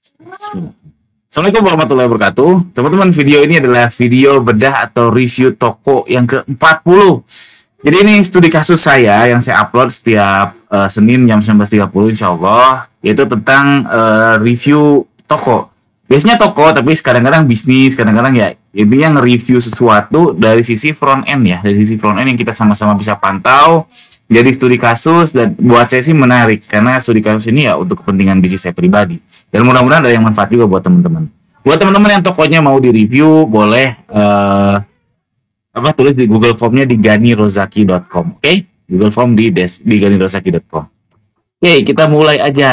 Assalamualaikum warahmatullahi wabarakatuh. Teman-teman, video ini adalah video bedah atau review toko yang ke-40. Jadi ini studi kasus saya yang saya upload setiap Senin jam 19.30 insya Allah, yaitu tentang review toko. Biasanya toko, tapi kadang-kadang bisnis, kadang-kadang ya intinya nge-review sesuatu dari sisi front end ya, dari sisi front end yang kita sama-sama bisa pantau. Jadi studi kasus, dan buat saya sih menarik karena studi kasus ini ya untuk kepentingan bisnis saya pribadi. Dan mudah-mudahan ada yang manfaat juga buat teman-teman. Buat teman-teman yang tokonya mau di-review, boleh tulis di Google Formnya di ganirozaki.com. Oke? Google Form di ganirozaki.com. Oke, kita mulai aja.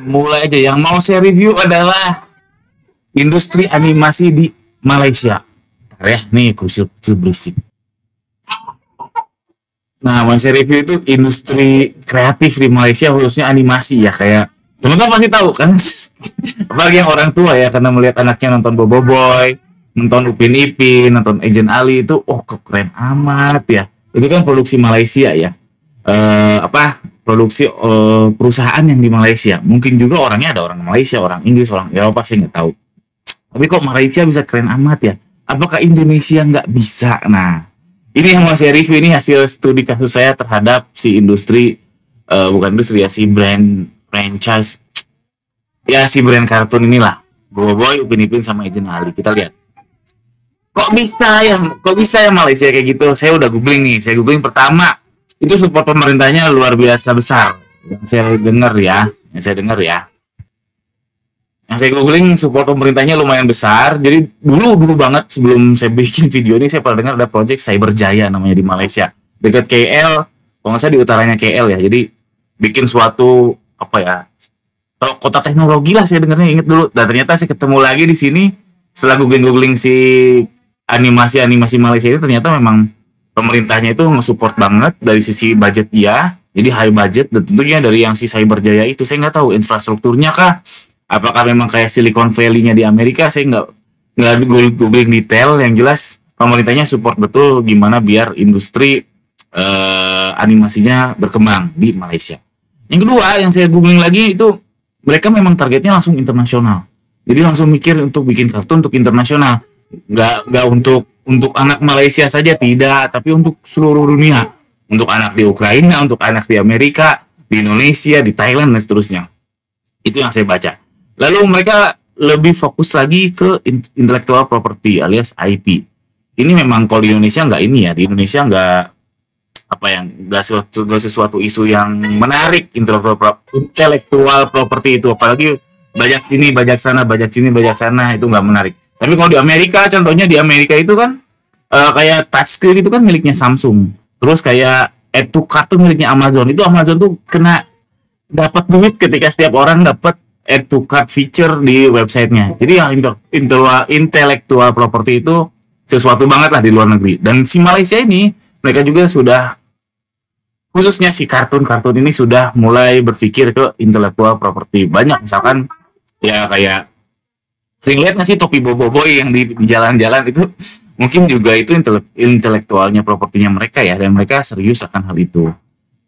Mulai aja. Yang mau saya review adalah industri animasi di Malaysia. Bentar ya, nih kucil-kucil berisik. Nah, mau saya review itu industri kreatif di Malaysia, khususnya animasi ya. Kayak teman-teman pasti tahu kan, apalagi yang orang tua ya, karena melihat anaknya nonton Boboiboy, nonton Upin Ipin, nonton Agent Ali itu, oh keren amat ya. Itu kan produksi Malaysia ya. Produksi perusahaan yang di Malaysia. Mungkin juga orangnya ada orang Malaysia, orang Inggris, orang Eropa, saya nggak tahu. Tapi kok Malaysia bisa keren amat ya? Apakah Indonesia nggak bisa? Nah, ini yang mau saya review, ini hasil studi kasus saya terhadap si industri, bukan industri ya, si brand franchise. Ya, si brand kartun inilah. Boboiboy, Upin Ipin, sama Agent Ali. Kita lihat. Kok bisa ya Malaysia kayak gitu? Saya udah googling nih. Saya googling pertama, itu support pemerintahnya luar biasa besar. Yang saya dengar ya. Yang saya googling support pemerintahnya lumayan besar. Jadi dulu banget sebelum saya bikin video ini, saya pernah dengar ada project Cyberjaya namanya di Malaysia. Dekat KL, kalau nggak salah di utaranya KL ya. Jadi bikin suatu kota teknologi lah, saya dengarnya, inget dulu. Dan ternyata saya ketemu lagi di sini setelah googling si animasi Malaysia itu, ternyata memang pemerintahnya itu nge-support banget dari sisi budget dia. Jadi high budget, dan tentunya dari yang si Cyberjaya itu saya nggak tahu infrastrukturnya kah, apakah memang kayak Silicon Valley-nya di Amerika, saya nggak googling detail. Yang jelas pemerintahnya support betul gimana biar industri animasinya berkembang di Malaysia. Yang kedua yang saya googling lagi itu, mereka memang targetnya langsung internasional. Jadi langsung mikir untuk bikin kartun untuk internasional, nggak untuk anak Malaysia saja, tidak, tapi untuk seluruh dunia, untuk anak di Ukraina, untuk anak di Amerika, di Indonesia, di Thailand, dan seterusnya. Itu yang saya baca. Lalu mereka lebih fokus lagi ke intellectual property alias IP. Ini memang kalau di Indonesia nggak ini ya, di Indonesia nggak sesuatu isu yang menarik intellectual property itu, apalagi banyak ini, banyak sana, banyak sini, banyak sana, itu nggak menarik. Tapi kalau di Amerika, contohnya di Amerika itu kan kayak touchscreen itu kan miliknya Samsung. Terus kayak add to cart tuh miliknya Amazon. Itu Amazon tuh kena dapat duit ketika setiap orang dapat add to cart feature di websitenya. Jadi yang intellectual property itu sesuatu banget lah di luar negeri. Dan si Malaysia ini, mereka juga sudah, khususnya si kartun-kartun ini sudah mulai berpikir ke intellectual property. Banyak misalkan ya kayak, sering lihat nggak sih topi Boboiboy yang di jalan-jalan itu, mungkin juga itu intelektualnya propertinya mereka ya, dan mereka serius akan hal itu.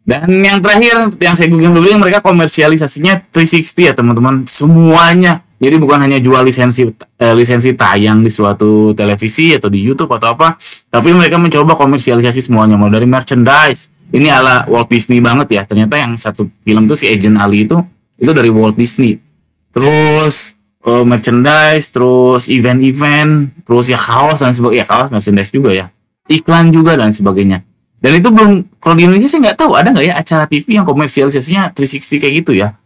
Dan yang terakhir yang saya googling, mereka komersialisasinya 360 ya teman-teman, semuanya. Jadi bukan hanya jual lisensi tayang di suatu televisi atau di YouTube atau apa, tapi mereka mencoba komersialisasi semuanya, mulai dari merchandise. Ini ala Walt Disney banget ya. Ternyata yang satu film itu si Agent Ali itu dari Walt Disney. Terus merchandise, terus event-event, terus ya kaos dan sebagainya. Kaos, merchandise juga ya, iklan juga dan sebagainya. Dan itu belum, kalau di Indonesia saya nggak tahu ada nggak ya acara TV yang komersialisasinya 360 kayak gitu ya,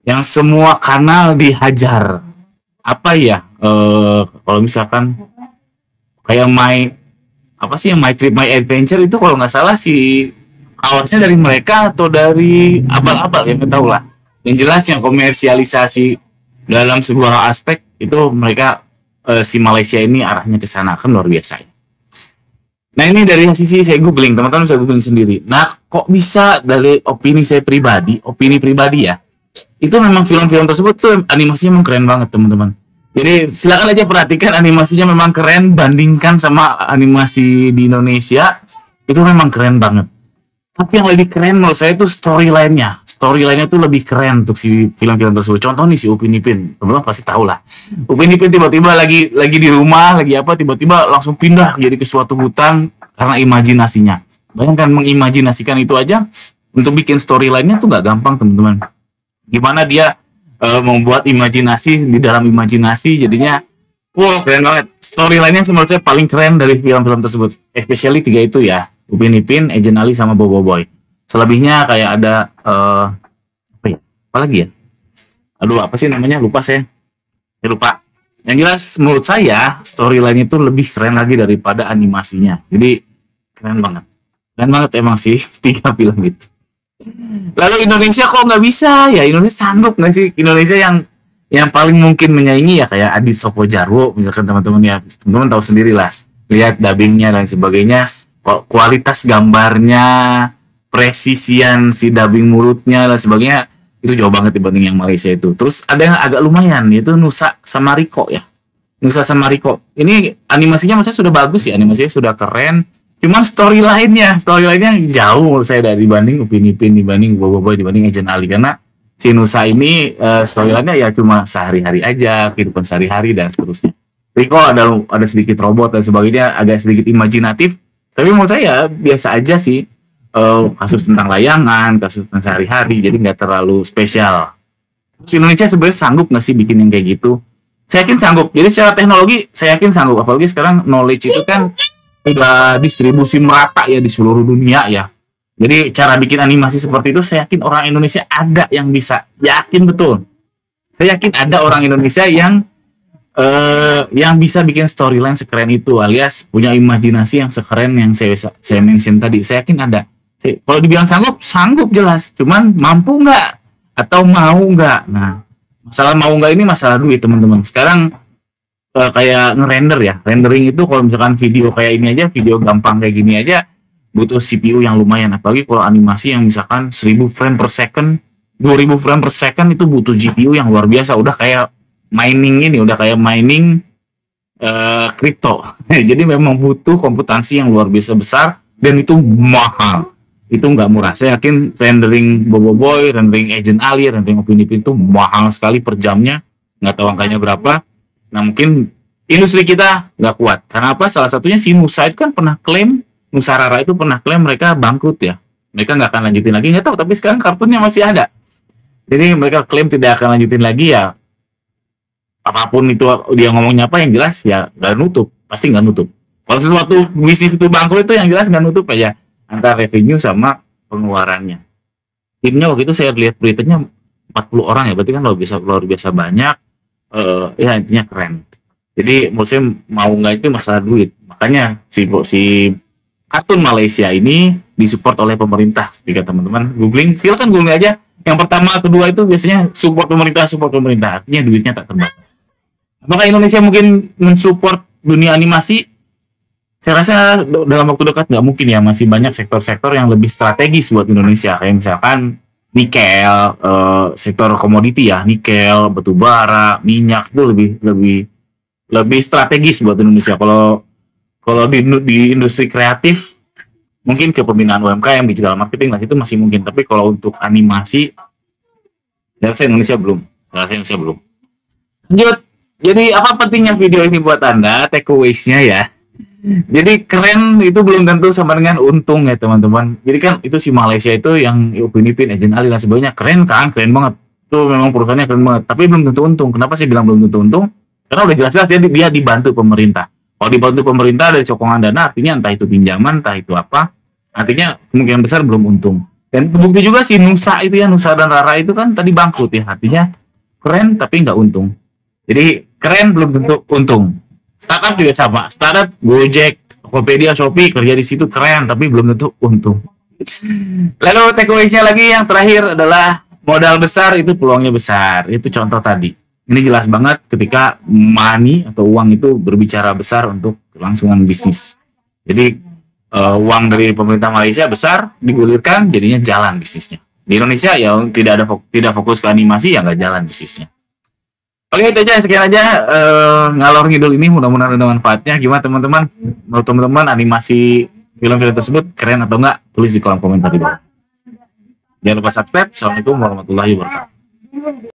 yang semua kanal dihajar. Apa ya, kalau misalkan kayak My Trip My Adventure itu, kalau nggak salah si kaosnya dari mereka atau dari abal-abal ya, nggak tahu lah. Yang jelas yang komersialisasi dalam sebuah aspek itu mereka, si Malaysia ini arahnya ke sana, kan luar biasa ya. Nah ini dari sisi saya googling, teman-teman bisa googling sendiri. Nah kok bisa, dari opini pribadi ya, itu memang film-film tersebut tuh animasinya memang keren banget teman-teman. Jadi silakan aja perhatikan, animasinya memang keren, bandingkan sama animasi di Indonesia, itu memang keren banget. Tapi yang lebih keren menurut saya itu storyline-nya. Storyline-nya tuh lebih keren untuk si film-film tersebut. Contoh nih si Upin Ipin, teman-teman pasti tahu lah. Upin Ipin tiba-tiba lagi di rumah, lagi apa, tiba-tiba langsung pindah jadi ke suatu hutan karena imajinasinya. Bayangkan mengimajinasikan itu aja untuk bikin storyline-nya tuh nggak gampang, teman-teman. Gimana dia membuat imajinasi di dalam imajinasi, jadinya wow, keren banget. Storyline-nya menurut saya paling keren dari film-film tersebut. Especially 3 itu ya. Upin Ipin, Agent Ali, sama Bobo Boy. Selebihnya kayak ada apa ya? Apa lagi ya? Aduh, apa sih namanya? Lupa saya. Saya lupa. Yang jelas menurut saya storyline itu lebih keren lagi daripada animasinya. Jadi keren banget. Keren banget emang sih 3 film itu. Lalu Indonesia kok nggak bisa? Ya Indonesia sanggup nggak sih? Indonesia yang paling mungkin menyaingi ya kayak Adit Sopo Jarwo, misalkan teman-teman ya. Teman-teman tahu sendiri lah. Lihat dubbingnya dan sebagainya. Kualitas gambarnya, presisian si dubbing mulutnya dan sebagainya itu jauh banget dibanding yang Malaysia itu. Terus ada yang agak lumayan yaitu Nusa sama Riko ya. Nusa sama Riko. Ini animasinya maksudnya sudah bagus ya, animasinya sudah keren. Cuman storyline-nya jauh menurut saya dari dibanding Upin Ipin, dibanding Bobo Boy, dibanding Agent Ali, karena si Nusa ini storyline-nya ya cuma sehari-hari aja, kehidupan sehari-hari dan seterusnya. Riko ada sedikit robot dan sebagainya, agak sedikit imajinatif. Tapi menurut saya biasa aja sih, kasus tentang layangan, kasus tentang sehari-hari, jadi nggak terlalu spesial. Terus Indonesia sebenarnya sanggup nggak sih bikin yang kayak gitu? Saya yakin sanggup. Jadi secara teknologi saya yakin sanggup. Apalagi sekarang knowledge itu kan udah distribusi merata ya di seluruh dunia ya. Jadi cara bikin animasi seperti itu saya yakin orang Indonesia ada yang bisa. Yakin betul. Saya yakin ada orang Indonesia yang bisa bikin storyline sekeren itu, alias punya imajinasi yang sekeren yang saya mention tadi. Saya yakin ada. Kalau dibilang sanggup jelas. Cuman mampu nggak atau mau nggak? Nah, masalah mau nggak ini masalah duit, teman-teman. Sekarang kayak ngerender ya, rendering itu kalau misalkan video kayak ini aja, video gampang kayak gini aja butuh CPU yang lumayan. Apalagi kalau animasi yang misalkan 1000 frame per second, 2000 frame per second itu butuh GPU yang luar biasa. Udah kayak mining kripto. Jadi memang butuh komputansi yang luar biasa besar dan itu mahal. Itu nggak murah. Saya yakin rendering Bobo Boy, rendering Agent Ali, rendering Upin Ipin itu mahal sekali per jamnya. Nggak tahu angkanya berapa. Nah mungkin industri kita nggak kuat. Karena apa? Salah satunya si Nusa itu kan pernah klaim, Nusa Rara itu pernah klaim mereka bangkrut ya. Mereka nggak akan lanjutin lagi. Nggak tahu, tapi sekarang kartunnya masih ada. Jadi mereka klaim tidak akan lanjutin lagi ya. Apapun itu dia ngomongnya apa, yang jelas ya nggak nutup, pasti nggak nutup. Kalau sesuatu bisnis itu bangkrut itu yang jelas nggak nutup aja antara revenue sama pengeluarannya. Timnya waktu itu saya lihat beritanya 40 orang ya, berarti kan luar biasa banyak. Ya intinya keren. Jadi menurut saya mau nggak itu masalah duit. Makanya si kartun Malaysia ini disupport oleh pemerintah. Jika teman-teman silakan googling aja. Yang pertama, kedua itu biasanya support pemerintah. Artinya duitnya tak terbatas. Apakah Indonesia mungkin mensupport dunia animasi? Saya rasa dalam waktu dekat nggak mungkin ya. Masih banyak sektor-sektor yang lebih strategis buat Indonesia. Kayak misalkan nikel, sektor komoditi ya, nikel, batu bara, minyak itu lebih strategis buat Indonesia. Kalau di industri kreatif mungkin ke pembinaan UMKM, digital marketing lah itu masih mungkin. Tapi kalau untuk animasi, saya rasa Indonesia belum. Lanjut. Jadi apa pentingnya video ini buat Anda? Takeaways-nya ya. Jadi keren itu belum tentu sama dengan untung ya teman-teman. Jadi kan itu si Malaysia itu yang Upin Ipin, Agent Ali dan sebagainya keren banget. Itu memang perusahaannya keren banget. Tapi belum tentu untung. Kenapa saya bilang belum tentu untung? Karena udah jelas-jelas dia dibantu pemerintah. Kalau dibantu pemerintah dari sokongan dana, artinya entah itu pinjaman, entah itu apa, artinya kemungkinan besar belum untung. Dan bukti juga si Nusa itu ya, Nusa dan Rara itu kan tadi bangkrut ya, artinya keren tapi nggak untung. Jadi keren belum tentu untung. Startup juga sama. Startup Gojek, Tokopedia, Shopee kerja di situ keren tapi belum tentu untung. Lalu takeaways-nya lagi yang terakhir adalah modal besar itu peluangnya besar. Itu contoh tadi. Ini jelas banget ketika money atau uang itu berbicara besar untuk kelangsungan bisnis. Jadi uang dari pemerintah Malaysia besar digulirkan jadinya jalan bisnisnya. Di Indonesia ya tidak fokus ke animasi ya nggak jalan bisnisnya. Oke, itu aja, sekian aja ngalor ngidul ini, mudah-mudahan ada manfaatnya. Gimana teman-teman? Menurut teman-teman animasi film-film tersebut keren atau enggak, tulis di kolom komentar di bawah. Jangan lupa subscribe. Assalamualaikum warahmatullahi wabarakatuh.